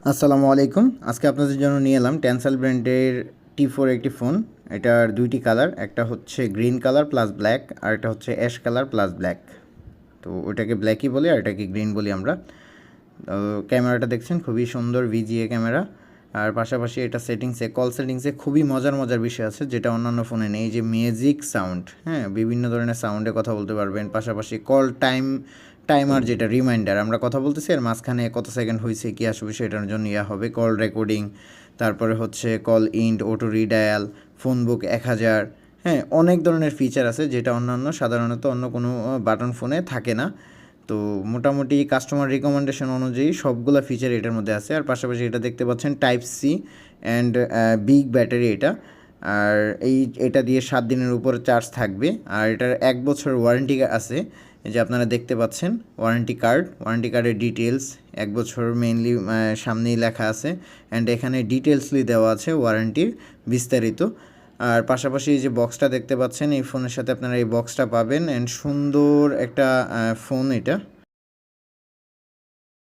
আসসালামু আলাইকুম। আজকে আপনাদের জন্য নিয়ে এলাম টেনসেল ব্র্যান্ডের T4 একটি ফোন। এটার দুইটি কালার, একটা হচ্ছে গ্রিন কালার প্লাস ব্ল্যাক, আর একটা হচ্ছে অ্যাশ কালার প্লাস ব্ল্যাক। তো ওটাকে ব্ল্যাকই বলি আর এটাকে গ্রিন বলি আমরা। ক্যামেরাটা দেখছেন খুবই সুন্দর VGA ক্যামেরা। আর পাশাপাশি এটা কল সেটিংসে খুবই মজার মজার বিষয় আছে যেটা অন্যান্য ফোনে নেই। এই যে মিউজিক সাউন্ড, হ্যাঁ, বিভিন্ন ধরনের সাউন্ডে কথা বলতে পারবেন। পাশাপাশি কল টাইমার, যেটা রিমাইন্ডার, আমরা কথা বলতেছি আর মাঝখানে কত সেকেন্ড হয়েছে কি আসবে সেটার জন্য হবে কল রেকর্ডিং। তারপরে হচ্ছে কল ইন্ড, অটো রিডায়াল, ফোন বুক 1000। হ্যাঁ, অনেক ধরনের ফিচার আছে যেটা সাধারণত অন্য কোনো বাটন ফোনে থাকে না। তো মোটামুটি কাস্টমার রিকমেন্ডেশন অনুযায়ী সবগুলা ফিচার এটার মধ্যে আছে। আর পাশাপাশি এটা দেখতে পাচ্ছেন type C and big battery এটা। আর এটা দিয়ে 7 দিনের উপর চার্জ থাকবে। আর এটার 1 বছর ওয়ারেন্টি আছে। এই যে আপনারা দেখতে পাচ্ছেন ওয়ারেন্টি কার্ডের ডিটেলস 1 বছর মেইনলি সামনেই লেখা আছে। অ্যান্ড এখানে ডিটেলসলি দেওয়া আছে ওয়ারেন্টির বিস্তারিত। আর পাশাপাশি এই যে বক্সটা দেখতে পাচ্ছেন, এই ফোনের সাথে আপনারা এই বক্সটা পাবেন। অ্যান্ড সুন্দর একটা ফোন এটা।